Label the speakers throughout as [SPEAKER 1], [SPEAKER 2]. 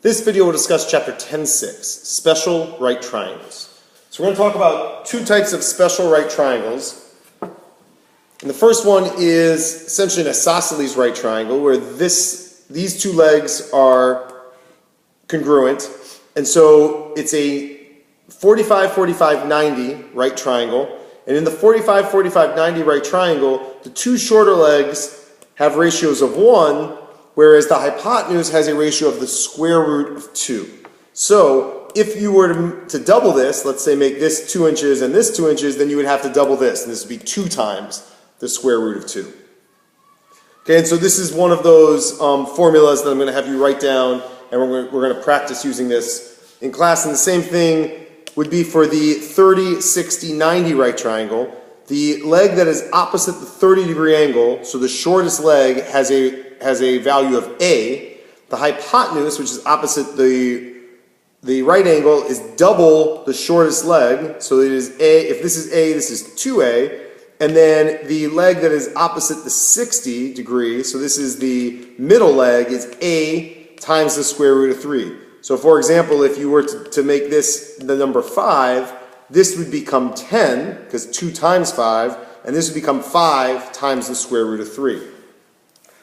[SPEAKER 1] This video will discuss chapter 10.6, special right triangles. So we're going to talk about two types of special right triangles. And the first one is essentially an isosceles right triangle where these two legs are congruent. And so it's a 45, 45, 90 right triangle. And in the 45, 45, 90 right triangle, the two shorter legs have ratios of 1, whereas the hypotenuse has a ratio of the square root of 2. So if you were to double this, let's say make this 2 inches and this 2 inches, then you would have to double this, and this would be 2 times the square root of 2. Okay, and so this is one of those formulas that I'm going to have you write down, and we're going to practice using this in class. And the same thing would be for the 30, 60, 90 right triangle. The leg that is opposite the 30-degree angle, so the shortest leg has a value of A. The hypotenuse, which is opposite the right angle, is double the shortest leg. So it is A. If this is A, this is 2A. And then the leg that is opposite the 60 degree, so this is the middle leg, is A times the square root of 3. So for example, if you were to make this the number 5, this would become 10, because 2 times 5, and this would become 5 times the square root of 3.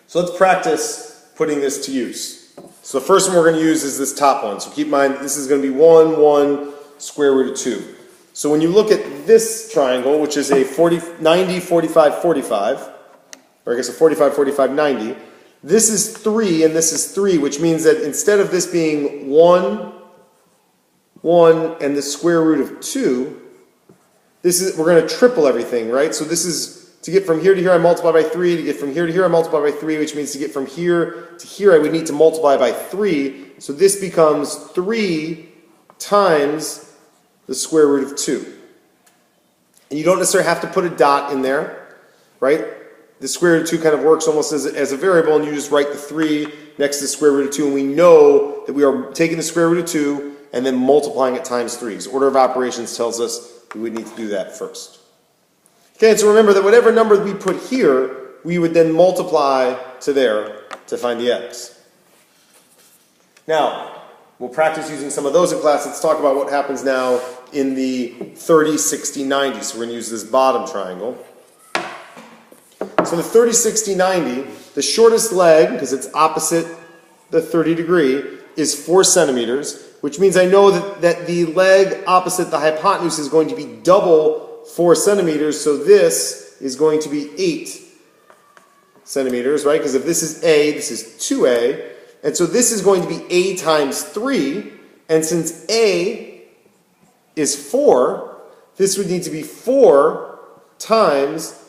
[SPEAKER 1] So let's practice putting this to use. So the first one we're going to use is this top one. So keep in mind, this is going to be 1, 1, square root of 2. So when you look at this triangle, which is a 90, 45, 45, or I guess a 45, 45, 90, this is 3 and this is 3, which means that instead of this being 1, 1, and the square root of 2, we're going to triple everything, right? So this is, to get from here to here, I multiply by 3. To get from here to here, I multiply by 3, which means to get from here to here, I would need to multiply by 3. So this becomes 3 times the square root of 2. And you don't necessarily have to put a dot in there, right? The square root of 2 kind of works almost as a variable, and you just write the 3 next to the square root of 2, and we know that we are taking the square root of 2 and then multiplying it times 3. So order of operations tells us we would need to do that first. Okay, and so remember that whatever number we put here, we would then multiply to there to find the x. Now, we'll practice using some of those in class. Let's talk about what happens now in the 30, 60, 90. So we're going to use this bottom triangle. So in the 30, 60, 90, the shortest leg, because it's opposite the 30 degree, is 4 centimeters, which means I know that the leg opposite the hypotenuse is going to be double 4 centimeters, so this is going to be 8 centimeters, right? Because if this is A, this is 2A, and so this is going to be A times 3, and since A is 4, this would need to be 4 times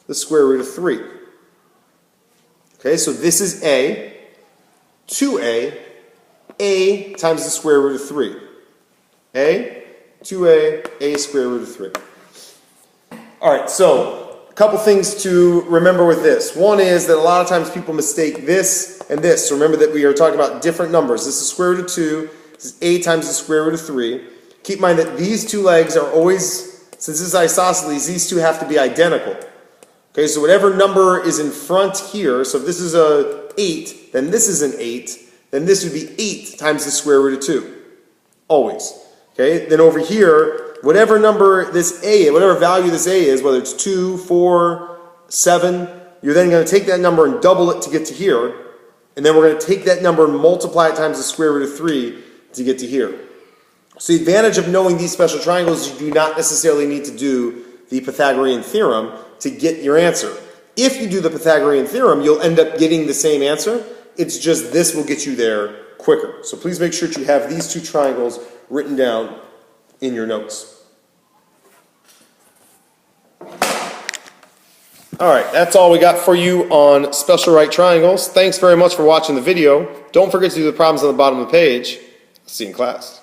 [SPEAKER 1] the square root of 3. Okay, so this is A, 2A, A times the square root of 3. A, 2A, A square root of 3. Alright, so a couple things to remember with this. One is that a lot of times people mistake this and this. So remember that we are talking about different numbers. This is square root of 2. This is A times the square root of 3. Keep in mind that these two legs are always, since this is isosceles, these two have to be identical. Okay, so whatever number is in front here, so if this is a 8, then this is an 8, then this would be 8 times the square root of 2. Always. Okay, then over here, whatever number this A, whatever value this A is, whether it's 2, 4, 7, you're then going to take that number and double it to get to here, and then we're going to take that number and multiply it times the square root of 3 to get to here. So the advantage of knowing these special triangles is you do not necessarily need to do the Pythagorean theorem to get your answer. If you do the Pythagorean theorem, you'll end up getting the same answer. It's just this will get you there quicker. So please make sure that you have these two triangles written down in your notes. Alright, that's all we got for you on special right triangles. Thanks very much for watching the video. Don't forget to do the problems on the bottom of the page. See you in class.